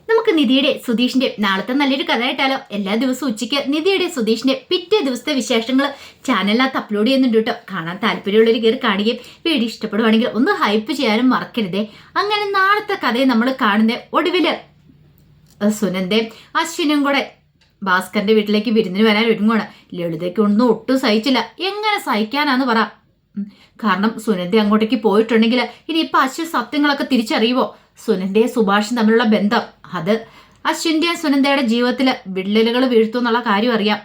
നമുക്ക് നിധിയുടെ സുധീഷിന്റെ നാളത്തെ നല്ലൊരു കഥ കേട്ടാലോ? എല്ലാ ദിവസവും ഉച്ചയ്ക്ക് നിധിയുടെ സുധീഷിന്റെ പിറ്റേ ദിവസത്തെ വിശേഷങ്ങൾ ചാനലിനകത്ത് അപ്ലോഡ് ചെയ്യുന്നുണ്ട് കേട്ടോ. കാണാൻ താല്പര്യമുള്ളവർ കയറി കാണുകയും വീഡിയോ ഇഷ്ടപ്പെടുവാണെങ്കിൽ ഒന്ന് ഹൈപ്പ് ചെയ്യാനും മറക്കരുതേ. അങ്ങനെ നാളത്തെ കഥയെ നമ്മൾ കാണുന്ന ഒടുവില് സുനന്ദയും അശ്വിനും കൂടെ ഭാസ്കറിന്റെ വീട്ടിലേക്ക് വിരുന്നിന് വരാൻ ഒരുങ്ങുവാണ്. ലളിതയ്ക്ക് ഒന്നും ഒട്ടും സഹിച്ചില്ല. എങ്ങനെ സഹിക്കാനാന്ന് പറ. കാരണം സുനന്ദ അങ്ങോട്ടേക്ക് പോയിട്ടുണ്ടെങ്കിൽ ഇനിയിപ്പൊ അശ്വിൻ സത്യങ്ങളൊക്കെ തിരിച്ചറിയുവോ? സുനന്ദയും സുഭാഷും തമ്മിലുള്ള ബന്ധം അത് അശ്വിന്റെയും സുനന്ദയുടെ ജീവിതത്തില് വിള്ളലുകൾ വീഴ്ത്തുന്നുള്ള കാര്യം അറിയാം.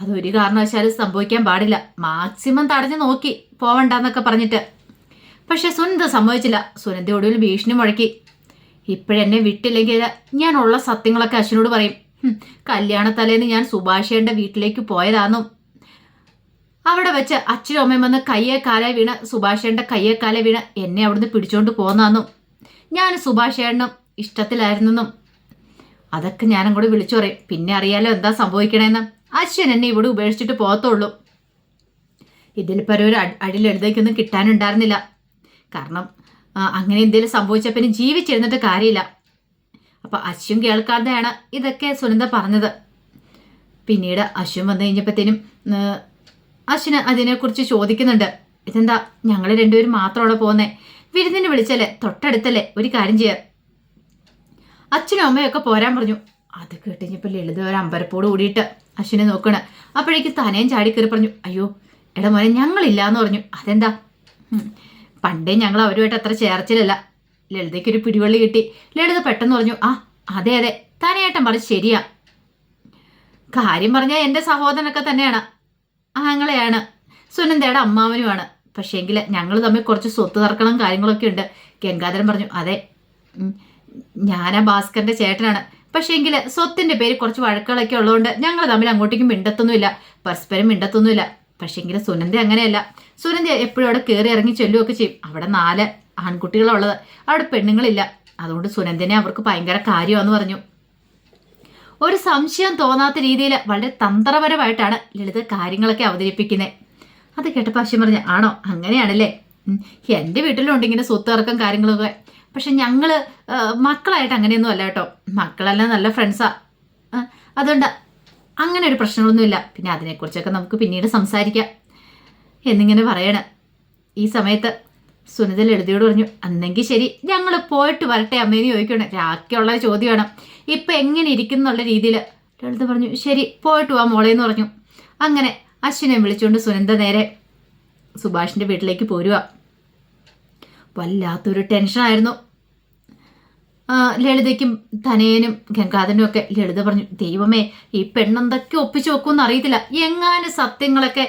അതൊരു കാരണവശാലും സംഭവിക്കാൻ പാടില്ല. മാക്സിമം തടഞ്ഞു നോക്കി പോവണ്ടെന്നൊക്കെ പറഞ്ഞിട്ട്, പക്ഷെ സുനന്ദ സമ്മതിച്ചില്ല. സുനന്ദ ഒടുവിൽ ഭീഷണി മുഴക്കി. ഇപ്പോഴെന്നെ വിട്ടില്ലെങ്കിൽ ഞാൻ ഉള്ള സത്യങ്ങളൊക്കെ അശ്വിനോട് പറയും. കല്യാണത്തലേന്ന് ഞാൻ സുഭാഷേന്റെ വീട്ടിലേക്ക് പോയതാന്നും അവിടെ വെച്ച് അച്ഛനും അമ്മയും വന്ന് കയ്യെ കാലെ വീണ് സുഭാഷേന്റെ കയ്യെ കാലെ വീണ് എന്നെ അവിടുന്ന് പിടിച്ചോണ്ട് പോന്നാന്നും ഞാൻ സുഭാഷേണ്ണും ഇഷ്ടത്തിലായിരുന്നെന്നും അതൊക്കെ ഞാനും കൂടെ വിളിച്ചു പറയും. പിന്നെ അറിയാലോ എന്താ സംഭവിക്കണേന്ന്. അശ്വൻ എന്നെ ഇവിടെ ഉപേക്ഷിച്ചിട്ട് പോകത്തുള്ളൂ. ഇതിലിപ്പോൾ ഒരു അടി ലളിതയ്ക്കൊന്നും കിട്ടാനുണ്ടായിരുന്നില്ല. കാരണം അങ്ങനെ എന്തെങ്കിലും സംഭവിച്ച പിന്നെ ജീവിച്ചിരുന്നിട്ട് കാര്യമില്ല. അപ്പൊ അശ്വൻ കേൾക്കാതെയാണ് ഇതൊക്കെ സുനന്ദ പറഞ്ഞത്. പിന്നീട് അശ്വൻ വന്നു കഴിഞ്ഞപ്പോഴത്തേനും അശ്വിന് അതിനെക്കുറിച്ച് ചോദിക്കുന്നുണ്ട്. ഇതെന്താ ഞങ്ങൾ രണ്ടുപേരും മാത്രമാണ് പോകുന്നേ? വിരുന്നിന് വിളിച്ചല്ലേ, തൊട്ടടുത്തല്ലേ, ഒരു കാര്യം ചെയ്യാം. അച്ഛനും അമ്മയൊക്കെ പോരാൻ പറഞ്ഞു. അത് കേട്ടുകഴിഞ്ഞപ്പോൾ ലളിത ഒരു അമ്പരപ്പോട് കൂടിയിട്ട് അശ്വിനെ നോക്കണ്. അപ്പോഴേക്കും തനയും ചാടി കയറി പറഞ്ഞു, അയ്യോ എടാ മോനെ ഞങ്ങളില്ല എന്ന് പറഞ്ഞു. അതെന്താ? പണ്ടേ ഞങ്ങൾ അവരുമായിട്ട് അത്ര ചേർച്ചിലല്ല. ലളിതയ്ക്കൊരു പിടിവള്ളി കിട്ടി. ലളിത പെട്ടെന്ന് പറഞ്ഞു, ആ അതെ അതെ തനയേട്ടൻ പറഞ്ഞു ശരിയാ. കാര്യം പറഞ്ഞാൽ എൻ്റെ സഹോദരനൊക്കെ തന്നെയാണ്, ആങ്ങളെയാണ്, സുനന്ദയുടെ അമ്മാവനുമാണ്. പക്ഷേങ്കിൽ ഞങ്ങൾ തമ്മിൽ കുറച്ച് സ്വത്ത് തർക്കണം കാര്യങ്ങളൊക്കെ ഉണ്ട്. ഗംഗാധരൻ പറഞ്ഞു, അതെ ഞാനാ ഭാസ്കറിന്റെ ചേട്ടനാണ്. പക്ഷേങ്കിൽ സ്വത്തിന്റെ പേര് കുറച്ച് വഴക്കുകളൊക്കെ ഉള്ളതുകൊണ്ട് ഞങ്ങൾ തമ്മിൽ അങ്ങോട്ടേക്കും മിണ്ടത്തൊന്നുമില്ല, പരസ്പരം മിണ്ടത്തൊന്നുമില്ല. പക്ഷേങ്കിൽ സുനന്ദ അങ്ങനെയല്ല. സുനന്ദ എപ്പോഴും അവിടെ കയറി ഇറങ്ങി ചെല്ലുകയൊക്കെ ചെയ്യും. അവിടെ 4 ആൺകുട്ടികളുള്ളത്, അവിടെ പെണ്ണുങ്ങളില്ല. അതുകൊണ്ട് സുനന്ദനെ അവർക്ക് ഭയങ്കര കാര്യമാണെന്ന് പറഞ്ഞു. ഒരു സംശയം തോന്നാത്ത രീതിയിൽ വളരെ തന്ത്രപരമായിട്ടാണ് ലളിത കാര്യങ്ങളൊക്കെ അവതരിപ്പിക്കുന്നത്. അത് കേട്ടപ്പോൾ അശ്വിൻ പറഞ്ഞു, ആണോ അങ്ങനെയാണല്ലേ? എൻ്റെ വീട്ടിലുണ്ട് ഇങ്ങനെ സ്വത്ത് തർക്കം കാര്യങ്ങളൊക്കെ. പക്ഷെ ഞങ്ങൾ മക്കളായിട്ട് അങ്ങനെയൊന്നും അല്ല കേട്ടോ. മക്കളെല്ലാം നല്ല ഫ്രണ്ട്സാ. അതുകൊണ്ട് അങ്ങനെ ഒരു പ്രശ്നമൊന്നുമില്ല. പിന്നെ അതിനെക്കുറിച്ചൊക്കെ നമുക്ക് പിന്നീട് സംസാരിക്കാം എന്നിങ്ങനെ പറയണം. ഈ സമയത്ത് സുനിത ലളിതയോട് പറഞ്ഞു, അന്നെങ്കിൽ ശരി ഞങ്ങൾ പോയിട്ട് വരട്ടെ അമ്മേന്ന് ചോദിക്കണം. രാക്കിയുള്ള ചോദ്യമാണ്. ഇപ്പം എങ്ങനെ ഇരിക്കും എന്നുള്ള രീതിയിൽ ലളിത പറഞ്ഞു, ശരി പോയിട്ട് വാ മോളേന്ന് പറഞ്ഞു. അങ്ങനെ അശ്വിനെ വിളിച്ചുകൊണ്ട് സുനന്ദ നേരെ സുഭാഷിൻ്റെ വീട്ടിലേക്ക് പോരുക. വല്ലാത്തൊരു ടെൻഷനായിരുന്നു ലളിതയ്ക്കും തനയനും ഗംഗാധരനും ഒക്കെ. ലളിത പറഞ്ഞു, ദൈവമേ ഈ പെണ്ണെന്തൊക്കെ ഒപ്പിച്ചു വെക്കുമെന്ന് അറിയത്തില്ല. എങ്ങാനും സത്യങ്ങളൊക്കെ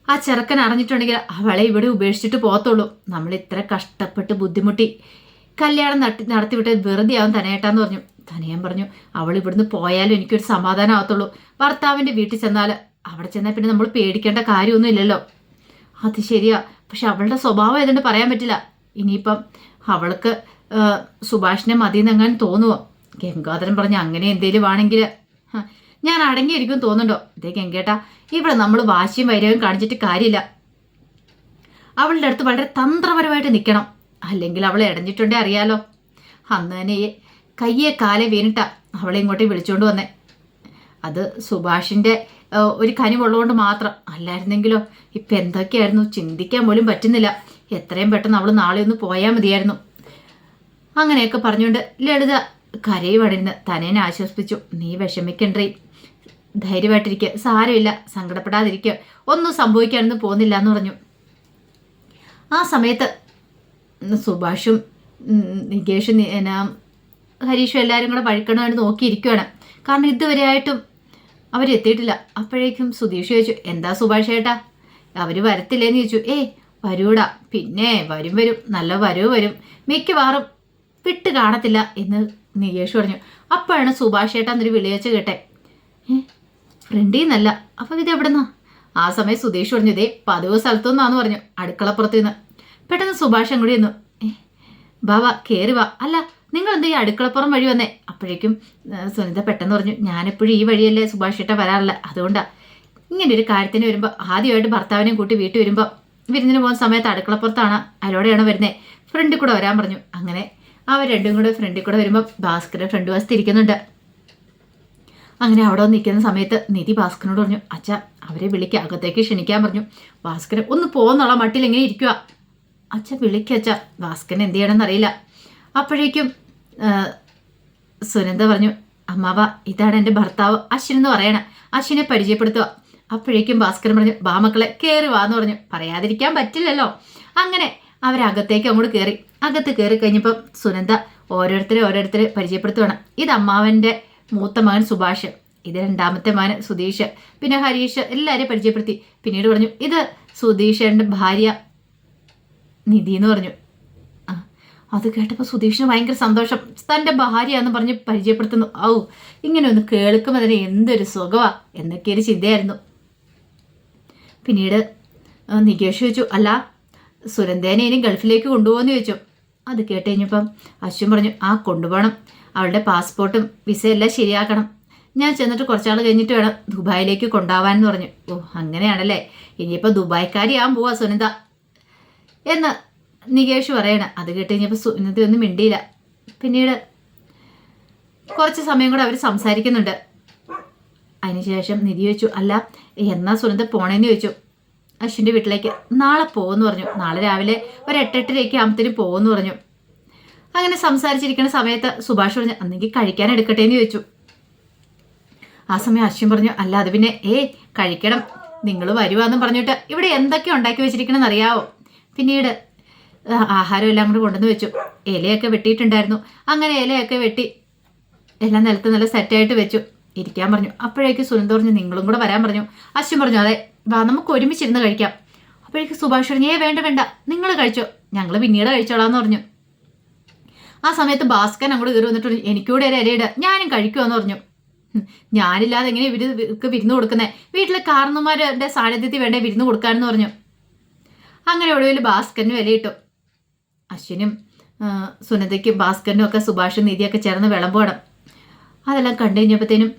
ആ ചെറുക്കൻ അറിഞ്ഞിട്ടുണ്ടെങ്കിൽ അവളെ ഇവിടെ ഉപേക്ഷിച്ചിട്ട് പോകത്തുള്ളൂ. നമ്മൾ ഇത്ര കഷ്ടപ്പെട്ട് ബുദ്ധിമുട്ടി കല്യാണം നടത്തിവിട്ട് വെറുതെ ആവും തനയേട്ടാന്ന് പറഞ്ഞു. തനയൻ പറഞ്ഞു, അവൾ ഇവിടുന്ന് പോയാലും എനിക്കൊരു സമാധാനം ആകത്തുള്ളൂ. ഭർത്താവിൻ്റെ വീട്ടിൽ ചെന്നാൽ അവിടെ ചെന്നാൽ പിന്നെ നമ്മൾ പേടിക്കേണ്ട കാര്യമൊന്നും ഇല്ലല്ലോ. അത് ശരിയാ, പക്ഷെ അവളുടെ സ്വഭാവം ഏതുകൊണ്ട് പറയാൻ പറ്റില്ല. ഇനിയിപ്പം അവൾക്ക് സുഭാഷിനെ മതിയെന്നെങ്ങാനും തോന്നുവോ? ഗംഗാധരൻ പറഞ്ഞു, അങ്ങനെ എന്തേലും ആണെങ്കിൽ ഞാൻ അടങ്ങിയിരിക്കും തോന്നുന്നുണ്ടോ? ഇതേ ഗംഗേട്ടാ, ഇവിടെ നമ്മൾ വാശിയും വൈരവും കാണിച്ചിട്ട് കാര്യമില്ല. അവളുടെ അടുത്ത് വളരെ തന്ത്രപരമായിട്ട് നിൽക്കണം. അല്ലെങ്കിൽ അവളെ ഇടഞ്ഞിട്ടുണ്ടേ അറിയാലോ. അന്ന് തന്നെ കയ്യെ കാലെ വീണിട്ടാ അവളെ ഇങ്ങോട്ടേ വിളിച്ചുകൊണ്ട് വന്നേ. അത് സുഭാഷിൻ്റെ ഒരു കനിവുള്ളതുകൊണ്ട് മാത്രം. അല്ലായിരുന്നെങ്കിലോ ഇപ്പം എന്തൊക്കെയായിരുന്നു ചിന്തിക്കാൻ പോലും പറ്റുന്നില്ല. എത്രയും പെട്ടെന്ന് അവൾ നാളെ ഒന്ന് പോയാൽ മതിയായിരുന്നു. അങ്ങനെയൊക്കെ പറഞ്ഞുകൊണ്ട് ലളിത കരയുവാണിരുന്ന് തനേനെ ആശ്വസിപ്പിച്ചു. നീ വിഷമിക്കണ്ടേ, ധൈര്യമായിട്ടിരിക്കുക, സാരമില്ല, സങ്കടപ്പെടാതിരിക്കുക, ഒന്നും സംഭവിക്കാനൊന്നും പോകുന്നില്ല എന്ന് പറഞ്ഞു. ആ സമയത്ത് സുഭാഷും നികേഷും ഹരീഷും എല്ലാവരും കൂടെ വഴിക്കണമായിട്ട് നോക്കിയിരിക്കുകയാണ്. കാരണം ഇതുവരെയായിട്ടും അവരെത്തിയിട്ടില്ല. അപ്പോഴേക്കും സുധീഷ് ചോദിച്ചു, എന്താ സുഭാഷ് ഏട്ടാ അവർ വരത്തില്ലേന്ന് ചോദിച്ചു. വരൂടാ, പിന്നെ വരും നല്ല വരും, മിക്കവാറും വിട്ട് കാണത്തില്ല എന്ന് നികേഷ് പറഞ്ഞു. അപ്പോഴാണ് സുഭാഷ് ഏട്ടാ എന്നൊരു വിളിവെച്ച് കേട്ടെ. ഫ്രണ്ടീന്നല്ല, അപ്പം ഇത് എവിടെന്നാ? ആ സമയം സുധീഷ് പറഞ്ഞു, ഇതേ പതിവ് സ്ഥലത്തുനിന്നാന്ന് പറഞ്ഞു, അടുക്കളപ്പുറത്ത് നിന്ന്. പെട്ടെന്ന് സുഭാഷ് അങ്ങോട്ട് ചെന്നു, വാ കയറി വാ. അല്ല നിങ്ങൾ എന്താ ഈ അടുക്കളപ്പുറം വഴി വന്നേ? അപ്പോഴേക്കും സുനിത പെട്ടെന്ന് പറഞ്ഞു, ഞാനെപ്പോഴും ഈ വഴിയല്ലേ സുഭാഷ് ഏട്ടാ വരാറില്ല, അതുകൊണ്ടാ. ഇങ്ങനെ ഒരു കാര്യത്തിന് വരുമ്പോൾ ആദ്യമായിട്ട് ഭർത്താവിനെയും കൂട്ടി വീട്ടിൽ വരുമ്പോൾ വിരുന്നിന് പോകുന്ന സമയത്ത് അടുക്കളപ്പുറത്താണ്, അതിലൂടെയാണ് വരുന്നത്, ഫ്രണ്ടിൽ കൂടെ വരാൻ പറഞ്ഞു. അങ്ങനെ അവർ രണ്ടും കൂടെ ഫ്രണ്ടിൽ കൂടെ വരുമ്പോൾ ഭാസ്കരൻ ഫ്രണ്ട് വശത്ത് ഇരിക്കുന്നുണ്ട്. അങ്ങനെ അവിടെ വന്ന് നിൽക്കുന്ന സമയത്ത് നിധി ഭാസ്കരനോട് പറഞ്ഞു, അച്ഛ അവരെ വിളിക്കുക, അകത്തേക്ക് ക്ഷണിക്കാൻ പറഞ്ഞു. ഭാസ്കരൻ ഒന്ന് പോകുന്നുള്ള മട്ടിൽ എങ്ങനെ ഇരിക്കുക. അച്ഛ വിളിക്കച്ച. ഭാസ്കരൻ എന്ത് ചെയ്യണമെന്ന് അറിയില്ല. അപ്പോഴേക്കും സുനന്ദ പറഞ്ഞു, അമ്മാവ ഇതാണ് എൻ്റെ ഭർത്താവ് അശ്വിൻ എന്ന് പറയണം, അശ്വിനെ പരിചയപ്പെടുത്തുക. അപ്പോഴേക്കും ഭാസ്കരൻ പറഞ്ഞു, ബാ മക്കളെ കയറി വാന്ന് പറഞ്ഞു. പറയാതിരിക്കാൻ പറ്റില്ലല്ലോ. അങ്ങനെ അവരകത്തേക്ക് അങ്ങോട്ട് കയറി. അകത്ത് കയറി കഴിഞ്ഞപ്പം സുനന്ദ ഓരോരുത്തരെ പരിചയപ്പെടുത്തുവാണ്. ഇത് അമ്മാവൻ്റെ മൂത്ത മകൻ സുഭാഷ്, ഇത് രണ്ടാമത്തെ മകൻ സുധീഷ്, പിന്നെ ഹരീഷ്, എല്ലാവരെയും പരിചയപ്പെടുത്തി. പിന്നീട് പറഞ്ഞു, ഇത് സുധീഷേൻ്റെ ഭാര്യ നിധി എന്ന് പറഞ്ഞു. അത് കേട്ടപ്പോൾ സുധീഷിന് ഭയങ്കര സന്തോഷം. തൻ്റെ ഭാര്യയാന്ന് പറഞ്ഞ് പരിചയപ്പെടുത്തുന്നു. ഇങ്ങനെ ഒന്ന് കേൾക്കുമ്പോൾ തന്നെ എന്തൊരു സുഖമാണ് എന്നൊക്കെയൊരു ചിന്തയായിരുന്നു. പിന്നീട് നികേഷ് ചോദിച്ചു, അല്ല സുനന്ദേനെ ഇനി ഗൾഫിലേക്ക് കൊണ്ടുപോകുമെന്ന് ചോദിച്ചു. അത് കേട്ട് കഴിഞ്ഞപ്പം അശ്വിൻ പറഞ്ഞു, കൊണ്ടുപോകണം, അവളുടെ പാസ്പോർട്ടും വിസയും എല്ലാം ശരിയാക്കണം. ഞാൻ ചെന്നിട്ട് കുറച്ചാൾ കഴിഞ്ഞിട്ട് വേണം ദുബായിലേക്ക് കൊണ്ടുപോകാമെന്ന് പറഞ്ഞു. അങ്ങനെയാണല്ലേ, ഇനിയിപ്പോൾ ദുബായ്ക്കാരിയാകാൻ പോവാ സുനന്ദ എന്ന് നികേഷ് പറയണ. അത് കേട്ട് കഴിഞ്ഞപ്പോൾ സുനന്ദയൊന്നും മിണ്ടിയില്ല. പിന്നീട് കുറച്ച് സമയം കൂടെ അവർ സംസാരിക്കുന്നുണ്ട്. അതിനുശേഷം നിധി ചോദിച്ചു, അല്ല എന്നാ സുനന്ദ പോണേന്ന് ചോദിച്ചു. അശ്വിൻ്റെ വീട്ടിലേക്ക് നാളെ പോകുമെന്ന് പറഞ്ഞു. നാളെ രാവിലെ ഒരു 8-8:30 ആകുമ്പത്തേനും പോകുമെന്ന് പറഞ്ഞു. അങ്ങനെ സംസാരിച്ചിരിക്കുന്ന സമയത്ത് സുഭാഷ് പറഞ്ഞു, അന്നെങ്കിൽ കഴിക്കാൻ എടുക്കട്ടെ എന്ന് ചോദിച്ചു. ആ സമയം അശ്വിൻ പറഞ്ഞു, അല്ല അത് പിന്നെ കഴിക്കണം, നിങ്ങൾ വരുവാന്ന് പറഞ്ഞിട്ട് ഇവിടെ എന്തൊക്കെ ഉണ്ടാക്കി വെച്ചിരിക്കണമെന്ന് അറിയാവോ. പിന്നീട് ആഹാരം എല്ലാം കൂടെ കൊണ്ടുവന്ന് വെച്ചു. ഇലയൊക്കെ വെട്ടിയിട്ടുണ്ടായിരുന്നു. അങ്ങനെ ഇലയൊക്കെ വെട്ടി എല്ലാം നിലത്ത് നല്ല സെറ്റായിട്ട് വെച്ചു. ഇരിക്കാൻ പറഞ്ഞു. അപ്പോഴേക്ക് സുനന്ദ പറഞ്ഞു, നിങ്ങളും കൂടെ വരാൻ പറഞ്ഞു. അശ്വിൻ പറഞ്ഞു, അതെ വാ നമുക്ക് ഒരുമിച്ചിരുന്ന് കഴിക്കാം. അപ്പോഴേക്ക് സുഭാഷ് പറഞ്ഞു, വേണ്ട നിങ്ങൾ കഴിച്ചോ, ഞങ്ങൾ പിന്നീട് കഴിച്ചോളാന്ന് പറഞ്ഞു. ആ സമയത്ത് ഭാസ്കരൻ അങ്ങോട്ട് കയറി വന്നിട്ട് എനിക്കൂടെ ഒരു ഇലയിട, ഞാനും കഴിക്കുമെന്ന് പറഞ്ഞു. ഞാനില്ലാതെ എങ്ങനെ ഇവർക്ക് വിരുന്ന് കൊടുക്കുന്നത്, വീട്ടിലെ കാരണന്മാരുടെ സാന്നിധ്യത്തിൽ വേണ്ടേ വിരുന്ന് കൊടുക്കാനെന്ന് പറഞ്ഞു. അങ്ങനെ ഒടുവിൽ ഭാസ്കരനും ഇലയിട്ടു. അശ്വിനും സുനന്ദയ്ക്കും ഭാസ്കരനും ഒക്കെ സുഭാഷും നിധിയൊക്കെ ചേർന്ന് വിളമ്പോണം. അതെല്ലാം കണ്ടു കഴിഞ്ഞപ്പോഴത്തേനും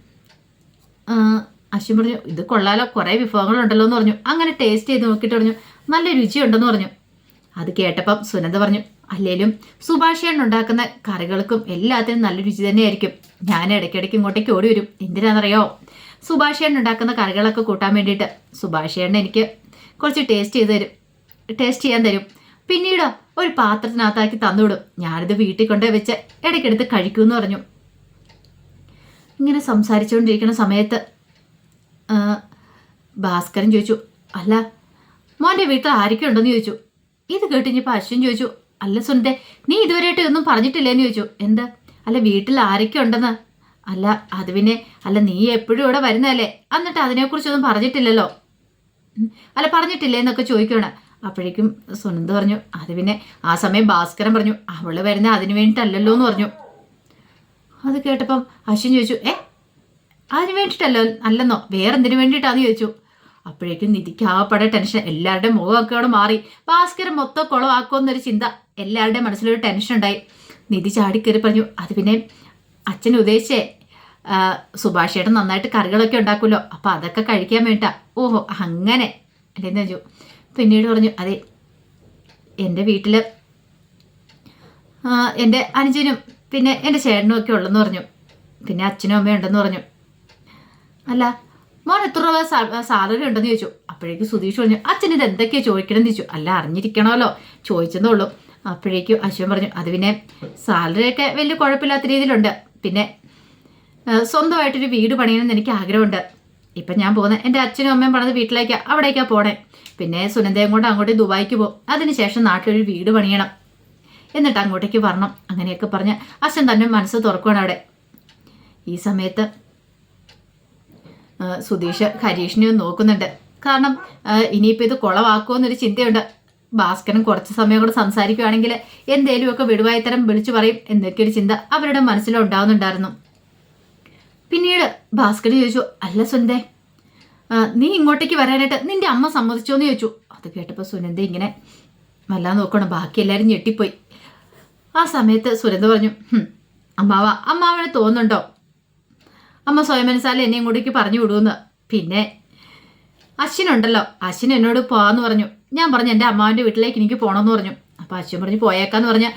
അശ്വിൻ പറഞ്ഞു, ഇത് കൊള്ളാലോ, കുറേ വിഭവങ്ങളുണ്ടല്ലോ എന്ന് പറഞ്ഞു. അങ്ങനെ ടേസ്റ്റ് ചെയ്ത് നോക്കിയിട്ട് പറഞ്ഞു, നല്ല രുചിയുണ്ടെന്ന് പറഞ്ഞു. അത് കേട്ടപ്പം സുനന്ദ പറഞ്ഞു, അല്ലേലും സുഭാഷേണ്ണ ഉണ്ടാക്കുന്ന കറികൾക്കും എല്ലാത്തിനും നല്ല രുചി തന്നെയായിരിക്കും. ഞാൻ ഇടയ്ക്കിടയ്ക്ക് ഇങ്ങോട്ടേക്ക് ഓടി വരും. എന്തിനാണെന്നറിയോ, സുഭാഷേണ്ണ ഉണ്ടാക്കുന്ന കറികളൊക്കെ കൂട്ടാൻ വേണ്ടിയിട്ട്. സുഭാഷേണ്ണ എനിക്ക് കുറച്ച് ടേസ്റ്റ് ചെയ്യാൻ തരും. പിന്നീട് ഒരു പാത്രത്തിനകത്താക്കി തന്നുവിടും. ഞാനിത് വീട്ടിൽ കൊണ്ടുപോയി വെച്ച് ഇടയ്ക്കെടുത്ത് കഴിക്കുമെന്ന് പറഞ്ഞു. ഇങ്ങനെ സംസാരിച്ചുകൊണ്ടിരിക്കുന്ന സമയത്ത് ഭാസ്കരൻ ചോദിച്ചു, അല്ല മോൻ്റെ വീട്ടിൽ ആരൊക്കെ ഉണ്ടെന്ന് ചോദിച്ചു. ഇത് കേട്ടിഞ്ഞപ്പോൾ അശ്വിൻ ചോദിച്ചു, അല്ല സുനന്ദേ നീ ഇതുവരെയായിട്ട് ഒന്നും പറഞ്ഞിട്ടില്ലേന്ന് ചോദിച്ചു. എന്താ, അല്ല വീട്ടിൽ ആരൊക്കെ ഉണ്ടെന്ന്. അല്ല അത് പിന്നെ, അല്ല നീ എപ്പോഴും ഇവിടെ വരുന്നതല്ലേ, എന്നിട്ട് അതിനെക്കുറിച്ചൊന്നും പറഞ്ഞിട്ടില്ലല്ലോ. അല്ല പറഞ്ഞിട്ടില്ലേ എന്നൊക്കെ ചോദിക്കണം. അപ്പോഴേക്കും സുനന്ദ പറഞ്ഞു, അത് പിന്നെ ആ സമയം ഭാസ്കരൻ പറഞ്ഞു, അവള് വരുന്ന അതിന് വേണ്ടിയിട്ടല്ലല്ലോ എന്ന് പറഞ്ഞു. അത് കേട്ടപ്പം അശ്വിൻ ചോദിച്ചു, അതിന് വേണ്ടിയിട്ടല്ലോ അല്ലെന്നോ, വേറെന്തിനു വേണ്ടിയിട്ടാന്ന് ചോദിച്ചു. അപ്പോഴേക്കും നിധിക്ക് ആകപ്പാടെ ടെൻഷൻ, എല്ലാവരുടെയും മുഖമൊക്കെ അവിടെ മാറി. ഭാസ്കരൻ മൊത്തം കുളമാക്കുമെന്നൊരു ചിന്ത എല്ലാവരുടെയും മനസ്സിലൊരു ടെൻഷൻ ഉണ്ടായി. നിധി ചാടിക്കയറി പറഞ്ഞു, അത് പിന്നെ അച്ഛൻ ഉദ്ദേശിച്ചേ സുഭാഷേട്ടൻ നന്നായിട്ട് കറികളൊക്കെ ഉണ്ടാക്കുമല്ലോ, അപ്പം അതൊക്കെ കഴിക്കാൻ വേണ്ടിട്ടാ. ഓഹോ അങ്ങനെ അല്ലേന്ന് ചോദിച്ചു. പിന്നീട് പറഞ്ഞു, അതെ എൻ്റെ വീട്ടിൽ എൻ്റെ അനുജനും പിന്നെ എൻ്റെ ചേട്ടനും ഒക്കെ ഉള്ളെന്ന് പറഞ്ഞു. പിന്നെ അച്ഛനും അമ്മയും ഉണ്ടെന്ന് പറഞ്ഞു. അല്ല മോൻ എത്ര രൂപ സാലറി ഉണ്ടെന്ന് ചോദിച്ചു. അപ്പോഴേക്കും സുധീഷ് പറഞ്ഞു, അച്ഛൻ ഇത് എന്തൊക്കെയാണ് ചോദിക്കണമെന്ന് ചോദിച്ചു. അല്ല അറിഞ്ഞിരിക്കണമല്ലോ, ചോദിച്ചതേ ഉള്ളൂ. അപ്പോഴേക്കും അശ്വൻ പറഞ്ഞു, അത് പിന്നെ സാലറിയൊക്കെ വലിയ കുഴപ്പമില്ലാത്ത രീതിയിലുണ്ട്. പിന്നെ സ്വന്തമായിട്ടൊരു വീട് പണിയണമെന്ന് എനിക്ക് ആഗ്രഹമുണ്ട്. ഇപ്പം ഞാൻ പോകുന്നത് എൻ്റെ അച്ഛനും അമ്മയും പറഞ്ഞത് വീട്ടിലേക്കാണ്, അവിടേക്കാണ് പോണേ. പിന്നെ സുനന്ദയും കൊണ്ട് അങ്ങോട്ട് ദുബായിക്ക് പോകും. അതിനുശേഷം നാട്ടിലൊരു വീട് പണിയണം, എന്നിട്ട് അങ്ങോട്ടേക്ക് വരണം. അങ്ങനെയൊക്കെ പറഞ്ഞ് അച്ഛൻ തന്നെ മനസ്സ് തുറക്കുകയാണ് അവിടെ. ഈ സമയത്ത് സുധീഷ് ഹരീഷിനെ നോക്കുന്നുണ്ട്. കാരണം ഇനിയിപ്പോൾ ഇത് കുളമാക്കുമെന്നൊരു ചിന്തയുണ്ട്. ഭാസ്കരൻ കുറച്ച് സമയം കൂടെ സംസാരിക്കുകയാണെങ്കിൽ എന്തേലുമൊക്കെ വിടുവായിത്തരം വിളിച്ചു പറയും എന്നൊക്കെയൊരു ചിന്ത അവരുടെ മനസ്സിലുണ്ടാവുന്നുണ്ടായിരുന്നു. പിന്നീട് ഭാസ്കരൻ ചോദിച്ചു, അല്ല സുനന്ദേ നീ ഇങ്ങോട്ടേക്ക് വരാനായിട്ട് നിന്റെ അമ്മ സമ്മതിച്ചോ എന്ന് ചോദിച്ചു. അത് കേട്ടപ്പോൾ സുനന്ദ ഇങ്ങനെ വല്ലാതെ നോക്കണം. ബാക്കി എല്ലാവരും ഞെട്ടിപ്പോയി. ആ സമയത്ത് സുനന്ദ പറഞ്ഞു, അമ്മാവന് തോന്നുന്നുണ്ടോ അമ്മ സ്വയം മനസ്സാലെ എന്നെ ഇങ്ങോട്ടേക്ക് പറഞ്ഞു വിടുമെന്ന്? പിന്നെ അശ്വിനുണ്ടല്ലോ, അശ്വിൻ എന്നോട് പോകാമെന്ന് പറഞ്ഞു. ഞാൻ പറഞ്ഞു എൻ്റെ അമ്മാവൻ്റെ വീട്ടിലേക്ക് എനിക്ക് പോകണമെന്ന് പറഞ്ഞു. അപ്പോൾ അശ്വിൻ പറഞ്ഞു പോയേക്കാന്ന് പറഞ്ഞ്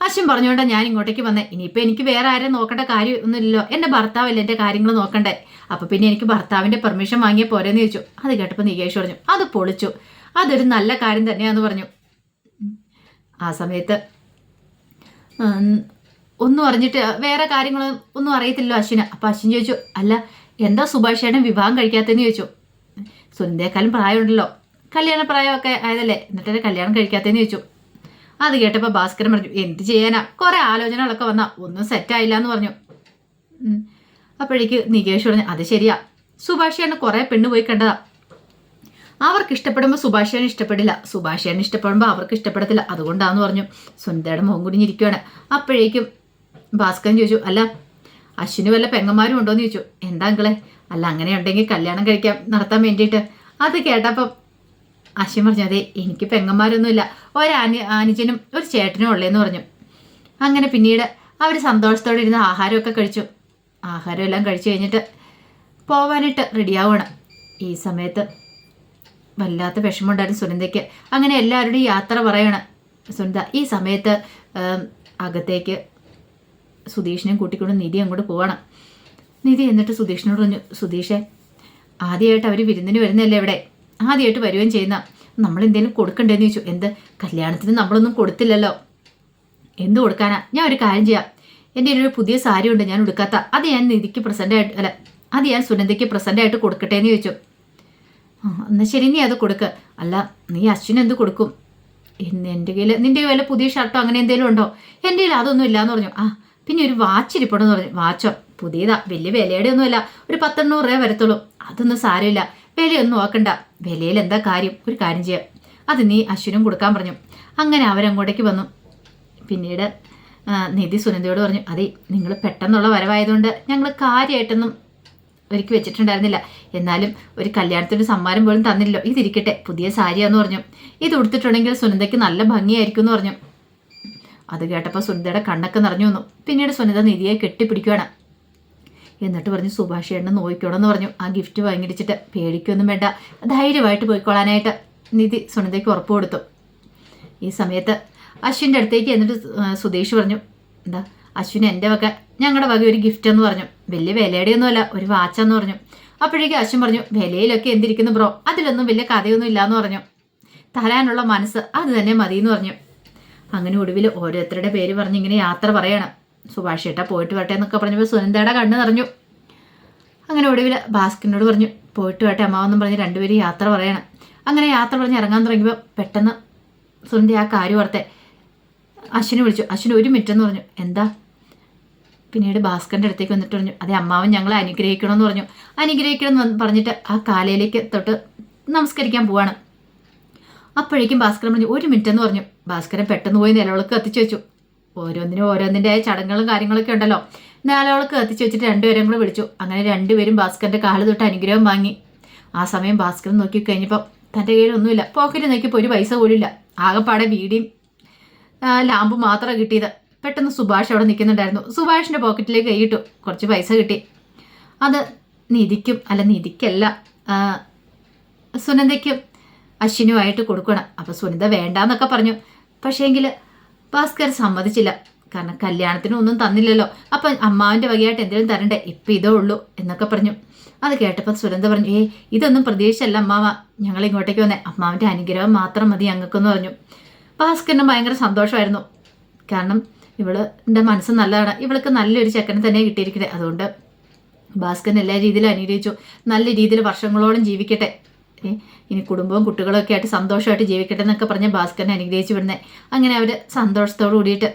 അശ്വിൻ പറഞ്ഞുകൊണ്ടാ ഞാൻ ഇങ്ങോട്ടേക്ക് വന്നേ. ഇനിയിപ്പോൾ എനിക്ക് വേറെ ആരും നോക്കേണ്ട കാര്യമൊന്നുമില്ലല്ലോ, എൻ്റെ ഭർത്താവല്ലേ എൻ്റെ കാര്യങ്ങൾ നോക്കണ്ടേ. അപ്പോൾ പിന്നെ എനിക്ക് ഭർത്താവിൻ്റെ പെർമിഷൻ വാങ്ങിയ പോരെന്ന് ചോദിച്ചു. അത് കേട്ടപ്പോൾ നികേഷ് പറഞ്ഞു അത് പൊളിച്ചു, അതൊരു നല്ല കാര്യം തന്നെയാന്ന് പറഞ്ഞു. ആ സമയത്ത് ഒന്നും അറിഞ്ഞിട്ട് വേറെ കാര്യങ്ങൾ ഒന്നും അറിയത്തില്ലല്ലോ അശ്വിന്. അപ്പോൾ അശ്വിൻ ചോദിച്ചു, അല്ല എന്താ സുഭാഷ് ചേട്ടൻ വിവാഹം കഴിക്കാത്തതെന്ന് ചോദിച്ചു. സുനിതയെക്കാളും പ്രായമുണ്ടല്ലോ, കല്യാണ പ്രായമൊക്കെ ആയതല്ലേ, എന്നിട്ട് കല്യാണം കഴിക്കാത്തതെന്ന് ചോദിച്ചു. അത് കേട്ടപ്പോൾ ഭാസ്കരൻ പറഞ്ഞു, എന്ത് ചെയ്യാനാ, കുറേ ആലോചനകളൊക്കെ വന്നാൽ ഒന്നും സെറ്റായില്ല എന്ന് പറഞ്ഞു. അപ്പോഴേക്ക് നികേഷ് പറഞ്ഞു, അത് ശരിയാ, സുഭാഷ് ചേട്ടന് കുറേ പെണ്ണ് പോയി കണ്ടതാ. അവർക്ക് ഇഷ്ടപ്പെടുമ്പോൾ സുഭാഷ് ചേട്ടൻ ഇഷ്ടപ്പെടില്ല, സുഭാഷ് ചേട്ടൻ ഇഷ്ടപ്പെടുമ്പോൾ അവർക്ക് ഇഷ്ടപ്പെടത്തില്ല, അതുകൊണ്ടാന്ന് പറഞ്ഞു. സുനിതയുടെ മുഖം കുടിഞ്ഞിരിക്കുകയാണ്. അപ്പോഴേക്കും ഭാസ്കരൻ ചോദിച്ചു, അല്ല അശ്വിന് വല്ല പെങ്ങന്മാരും ഉണ്ടോയെന്ന് ചോദിച്ചു. എന്താ അങ്കിളെ, അല്ല അങ്ങനെ ഉണ്ടെങ്കിൽ കല്യാണം കഴിക്കാൻ നടത്താൻ വേണ്ടിയിട്ട്. അത് കേട്ടപ്പം അശ്വിൻ പറഞ്ഞു, അതെ എനിക്ക് പെങ്ങന്മാരൊന്നുമില്ല, അനുജനും ഒരു ചേട്ടനും ഉള്ളേന്ന് പറഞ്ഞു. അങ്ങനെ പിന്നീട് അവർ സന്തോഷത്തോടെ ഇരുന്ന് ആഹാരമൊക്കെ കഴിച്ചു. ആഹാരം എല്ലാം കഴിച്ചു കഴിഞ്ഞിട്ട് പോവാനായിട്ട് റെഡിയാവുകയാണ്. ഈ സമയത്ത് വല്ലാത്ത വിഷമമുണ്ടായിരുന്നു സുനന്ദയ്ക്ക്. അങ്ങനെ എല്ലാവരുടെയും യാത്ര പറയണം സുനന്ദ. ഈ സമയത്ത് അകത്തേക്ക് സുധീഷിനെയും കൂട്ടിക്കൊണ്ട് നിധി അങ്ങോട്ട് പോവാണ്. നിധി എന്നിട്ട് സുധീഷിനോട് പറഞ്ഞു, സുധീഷേ ആദ്യമായിട്ട് അവർ വിരുന്നിന് വരുന്നതല്ലേ ഇവിടെ, ആദ്യമായിട്ട് വരുകയും ചെയ്യുന്ന, നമ്മളെന്തെങ്കിലും കൊടുക്കണ്ടേന്ന് ചോദിച്ചു. എന്ത്, കല്യാണത്തിന് നമ്മളൊന്നും കൊടുത്തില്ലല്ലോ, എന്ത് കൊടുക്കാനാ, ഞാൻ ഒരു കാര്യം ചെയ്യാം, എൻ്റെ ഒരു പുതിയ സാരി ഉണ്ട് ഞാൻ ഉടുക്കാത്ത, അത് ഞാൻ നിധിക്ക് പ്രസൻ്റായിട്ട് അല്ല അത് ഞാൻ സുനന്ദയ്ക്ക് പ്രസൻ്റായിട്ട് കൊടുക്കട്ടെ എന്ന് ചോദിച്ചു. എന്നാൽ ശരി നീ അത് കൊടുക്ക്. അല്ല നീ അശ്വിന് എന്ത് കൊടുക്കും, എൻ്റെ കയ്യിൽ നിൻ്റെ വല്ല പുതിയ ഷർട്ടോ അങ്ങനെ എന്തെങ്കിലും ഉണ്ടോ? എൻ്റെ കയ്യിൽ അതൊന്നും ഇല്ലയെന്ന് പറഞ്ഞു. പിന്നെ ഒരു വാച്ച് ഇരിപ്പുണ്ടെന്ന് പറഞ്ഞു. വാച്ചോ പുതിയതാ, വലിയ വിലയുടെ ഒന്നുമില്ല, ഒരു 100-100 രൂപ വരത്തുള്ളൂ, അതൊന്നും സാരമില്ല, വിലയൊന്നും നോക്കണ്ട, വിലയിൽ എന്താ കാര്യം, ഒരു കാര്യം ചെയ്യാം, അത് നീ അശ്വിനും കൊടുക്കാൻ പറഞ്ഞു. അങ്ങനെ അവരങ്ങോട്ടേക്ക് വന്നു. പിന്നീട് നിധി സുനന്ദയോട് പറഞ്ഞു, അതെ നിങ്ങൾ പെട്ടെന്നുള്ള വരവായതുകൊണ്ട് ഞങ്ങൾ കാര്യമായിട്ടൊന്നും ഒരുക്കി വെച്ചിട്ടുണ്ടായിരുന്നില്ല, എന്നാലും ഒരു കല്യാണത്തിന് സമ്മാനം പോലും തന്നില്ലല്ലോ, ഇതിരിക്കട്ടെ, പുതിയ സാരിയാന്ന് പറഞ്ഞു, ഇത് ഉടുത്തിട്ടുണ്ടെങ്കിൽ സുനന്ദയ്ക്ക് നല്ല ഭംഗിയായിരിക്കും എന്ന് പറഞ്ഞു. അത് കേട്ടപ്പോൾ സുനന്ദയുടെ കണ്ണൊക്കെ നിറഞ്ഞു വന്നു. പിന്നീട് സുനന്ദ നിധിയെ കെട്ടിപ്പിടിക്കുകയാണ്. എന്നിട്ട് പറഞ്ഞു, സുഭാഷ് ചേട്ടനെ നോക്കിക്കോണമെന്ന് പറഞ്ഞു. ആ ഗിഫ്റ്റ് വാങ്ങിച്ചിട്ട് പേടിക്കൊന്നും വേണ്ട, ധൈര്യമായിട്ട് പോയിക്കോളാനായിട്ട് നിധി സുനന്ദയ്ക്ക് ഉറപ്പ് കൊടുത്തു. ഈ സമയത്ത് അശ്വിൻ്റെ അടുത്തേക്ക് എന്നിട്ട് സുധീഷ് പറഞ്ഞു, എന്താ അശ്വിന് എൻ്റെ വക ഞങ്ങളുടെ വക ഒരു ഗിഫ്റ്റ് എന്ന് പറഞ്ഞു. വലിയ വിലയുടെയൊന്നുമല്ല, ഒരു വാച്ചാന്ന് പറഞ്ഞു. അപ്പോഴേക്കും അശ്വിൻ പറഞ്ഞു, വിലയിലൊക്കെ എന്തിരിക്കുന്നു ബ്രോ, അതിലൊന്നും വലിയ കഥയൊന്നും ഇല്ലയെന്ന് പറഞ്ഞു, തരാനുള്ള മനസ്സ് അത് തന്നെ മതിയെന്ന് പറഞ്ഞു. അങ്ങനെ ഒടുവിൽ ഓരോരുത്തരുടെ പേര് പറഞ്ഞ് ഇങ്ങനെ യാത്ര പറയണം. സുഭാഷ് ചേട്ടാ പോയിട്ട് വരട്ടെ എന്നൊക്കെ പറഞ്ഞപ്പോൾ സുനന്ദയുടെ കണ്ണ് നിറഞ്ഞു. അങ്ങനെ ഒടുവിൽ ഭാസ്കരനോട് പറഞ്ഞു, പോയിട്ട് വരട്ടെ അമ്മാവെന്നും പറഞ്ഞ് രണ്ടുപേരും യാത്ര പറയണം. അങ്ങനെ യാത്ര പറഞ്ഞ് ഇറങ്ങാൻ തുടങ്ങിയപ്പോൾ പെട്ടെന്ന് സുനന്ദ ആ കാര്യം ഓർത്തെ അശ്വിനെ വിളിച്ചു. അശ്വിന് 1 മിനിറ്റ് എന്ന് പറഞ്ഞു. എന്താ? പിന്നീട് ഭാസ്കരൻ്റെ അടുത്തേക്ക് വന്നിട്ട് പറഞ്ഞു, അതെ അമ്മാവൻ ഞങ്ങളെ അനുഗ്രഹിക്കണമെന്ന് പറഞ്ഞു. അനുഗ്രഹിക്കണം എന്ന് പറഞ്ഞിട്ട് ആ കാലയിലേക്ക് തൊട്ട് നമസ്കരിക്കാൻ പോവാണ്. അപ്പോഴേക്കും ഭാസ്കരൻ പറഞ്ഞു, 1 മിനിറ്റ് എന്ന് പറഞ്ഞു. ഭാസ്കരൻ പെട്ടെന്ന് പോയി നിലവിളക്ക് കത്തിച്ചു വെച്ചു. ഓരോന്നിൻ്റെ ചടങ്ങുകളും കാര്യങ്ങളൊക്കെ ഉണ്ടല്ലോ, നിലവിളക്ക് കത്തിച്ചു വെച്ചിട്ട് രണ്ടുപേരും കൂടെ വിളിച്ചു. അങ്ങനെ രണ്ടുപേരും ഭാസ്കരൻ്റെ കാല് തൊട്ട് അനുഗ്രഹം വാങ്ങി. ആ സമയം ഭാസ്കരൻ നോക്കി കഴിഞ്ഞപ്പോൾ തൻ്റെ കയ്യിലൊന്നുമില്ല, പോക്കറ്റ് നോക്കിയപ്പോൾ ഒരു പൈസ പോലും ഇല്ല, ആകെപ്പാടെ വീടിയും ലാമ്പ് മാത്രമാണ് കിട്ടിയത്. പെട്ടെന്ന് സുഭാഷ് അവിടെ നിൽക്കുന്നുണ്ടായിരുന്നു. സുഭാഷിൻ്റെ പോക്കറ്റിലേക്ക് കൈയിട്ടു, കുറച്ച് പൈസ കിട്ടി. അത് നിധിക്കല്ല സുനന്ദയ്ക്കും അശ്വിനുമായിട്ട് കൊടുക്കണം. അപ്പോൾ സുനന്ദ വേണ്ടാന്നൊക്കെ പറഞ്ഞു. പക്ഷേങ്കിൽ ഭാസ്കർ സമ്മതിച്ചില്ല, കാരണം കല്യാണത്തിനൊന്നും തന്നില്ലല്ലോ, അപ്പം അമ്മാവിൻ്റെ വകയായിട്ട് എന്തെങ്കിലും തരണ്ടേ, ഇപ്പം ഇതേ ഉള്ളൂ എന്നൊക്കെ പറഞ്ഞു. അത് കേട്ടപ്പോൾ സുനന്ദ പറഞ്ഞു, ഇതൊന്നും പ്രതീക്ഷിച്ചല്ല അമ്മാവ, ഞങ്ങൾ ഇങ്ങോട്ടേക്ക് വന്നേ, അമ്മാവിൻ്റെ അനുഗ്രഹം മാത്രം മതി ഞങ്ങൾക്കെന്ന് പറഞ്ഞു. ഭാസ്കറിന് ഭയങ്കര സന്തോഷമായിരുന്നു, കാരണം എൻ്റെ മനസ്സ് നല്ലതാണ്, ഇവൾക്ക് നല്ലൊരു ചെക്കനെ തന്നെ കിട്ടിയിരിക്കട്ടെ. അതുകൊണ്ട് ഭാസ്കരൻ എല്ലാ രീതിയിലും അനുഗ്രഹിച്ചു. നല്ല രീതിയിൽ വർഷങ്ങളോളം ജീവിക്കട്ടെ, ഇനി കുടുംബവും കുട്ടികളും ഒക്കെ ആയിട്ട് സന്തോഷമായിട്ട് ജീവിക്കട്ടെ എന്നൊക്കെ പറഞ്ഞ് ഭാസ്കരനെ അനുഗ്രഹിച്ചു വിടുന്നത്. അങ്ങനെ അവർ സന്തോഷത്തോടു കൂടിയിട്ട്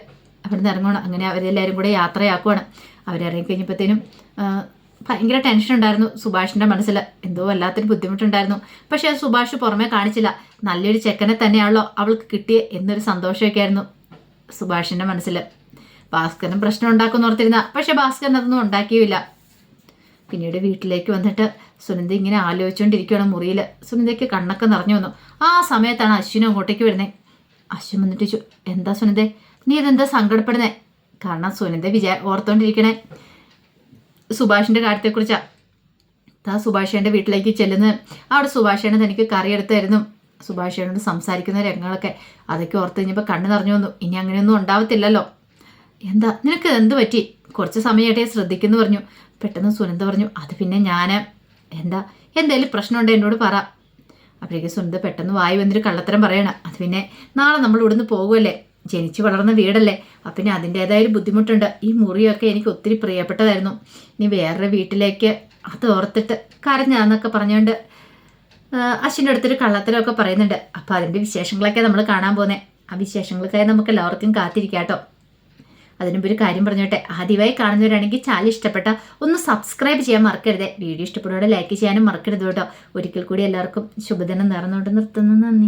അവിടെ നിന്ന് ഇറങ്ങണം. അങ്ങനെ അവരെല്ലാവരും കൂടെ യാത്രയാക്കുവാണ്. അവരിറങ്ങി കഴിഞ്ഞപ്പോഴത്തേനും ഭയങ്കര ടെൻഷൻ ഉണ്ടായിരുന്നു സുഭാഷിൻ്റെ മനസ്സിൽ, എന്തോ വല്ലാത്തൊരു ബുദ്ധിമുട്ടുണ്ടായിരുന്നു. പക്ഷേ അത് സുഭാഷ് പുറമേ കാണിച്ചില്ല. നല്ലൊരു ചെക്കനെ തന്നെയാണല്ലോ അവൾക്ക് കിട്ടിയ എന്നൊരു സന്തോഷമൊക്കെ ആയിരുന്നു സുഭാഷിൻ്റെ മനസ്സിൽ. ഭാസ്കരൻ പ്രശ്നം ഉണ്ടാക്കുമെന്ന് ഓർത്തിരുന്ന, പക്ഷെ ഭാസ്കരൻ അതൊന്നും ഉണ്ടാക്കിയില്ല. പിന്നീട് വീട്ടിലേക്ക് വന്നിട്ട് സുനന്ദ ഇങ്ങനെ ആലോചിച്ചുകൊണ്ടിരിക്കുകയാണ് മുറിയിൽ. സുനന്ദയ്ക്ക് കണ്ണൊക്കെ നിറഞ്ഞു വന്നു. ആ സമയത്താണ് അശ്വിനും അങ്ങോട്ടേക്ക് വരുന്നത്. അശ്വിൻ വന്നിട്ട് ചോദിച്ചു, എന്താ സുനന്ദേ, നീ ഇതെന്താ സങ്കടപ്പെടുന്നേ? കാരണം സുനന്ദ ഓർത്തോണ്ടിരിക്കണേ സുഭാഷിൻ്റെ കാര്യത്തെക്കുറിച്ചാണ്. സുഭാഷേൻ്റെ വീട്ടിലേക്ക് ചെല്ലുന്നത്, അവിടെ സുഭാഷേനെ തനിക്ക് കറിയെടുത്ത് തരുന്നു. സുഭാഷേനോട് സംസാരിക്കുന്ന രംഗങ്ങളൊക്കെ അതൊക്കെ ഓർത്ത് കഴിഞ്ഞപ്പോൾ കണ്ണ് നിറഞ്ഞു വന്നു. ഇനി അങ്ങനെയൊന്നും ഉണ്ടാവത്തില്ലല്ലോ. എന്താ നിനക്ക് എന്ത് പറ്റി? കുറച്ച് സമയമായിട്ടേ ശ്രദ്ധിക്കുന്നു പറഞ്ഞു. പെട്ടെന്ന് സുനന്ദ പറഞ്ഞു, അത് പിന്നെ ഞാൻ എന്തായാലും പ്രശ്നമുണ്ടോ എന്നോട് പറ. അപ്പോഴേക്ക് സുനന്ദ പെട്ടെന്ന് വായി വന്നൊരു കള്ളത്തരം പറയണം. അത് പിന്നെ നാളെ നമ്മൾ ഇവിടുന്ന് പോകുമല്ലേ, ജനിച്ചു വളർന്ന വീടല്ലേ, അപ്പം പിന്നെ അതിൻ്റേതായൊരു ബുദ്ധിമുട്ടുണ്ട്. ഈ മുറിയൊക്കെ എനിക്ക് ഒത്തിരി പ്രിയപ്പെട്ടതായിരുന്നു. ഇനി വേറൊരു വീട്ടിലേക്ക് അത് ഓർത്തിട്ട് കരഞ്ഞാന്നൊക്കെ പറഞ്ഞുകൊണ്ട് അശ്വിൻ്റെ അടുത്തൊരു കള്ളത്തരമൊക്കെ പറയുന്നുണ്ട്. അപ്പോൾ അതിൻ്റെ വിശേഷങ്ങളൊക്കെ നമ്മൾ കാണാൻ പോകുന്നത്. ആ വിശേഷങ്ങൾക്കായി നമുക്ക് എല്ലാവർക്കും കാത്തിരിക്കാം കേട്ടോ. അതിനുമ്പ് ഒരു കാര്യം പറഞ്ഞോട്ടെ, ആദ്യമായി കാണുന്നവരാണെങ്കിൽ ചാനൽ ഇഷ്ടപ്പെട്ട ഒന്ന് സബ്സ്ക്രൈബ് ചെയ്യാൻ മറക്കരുത്. വീഡിയോ ഇഷ്ടപ്പെടുന്നതോടെ ലൈക്ക് ചെയ്യാനും മറക്കരുത് കേട്ടോ. ഒരിക്കൽ കൂടി എല്ലാവർക്കും ശുഭദിനം നേർന്നുകൊണ്ട് നിർത്തുന്നു. നന്ദി.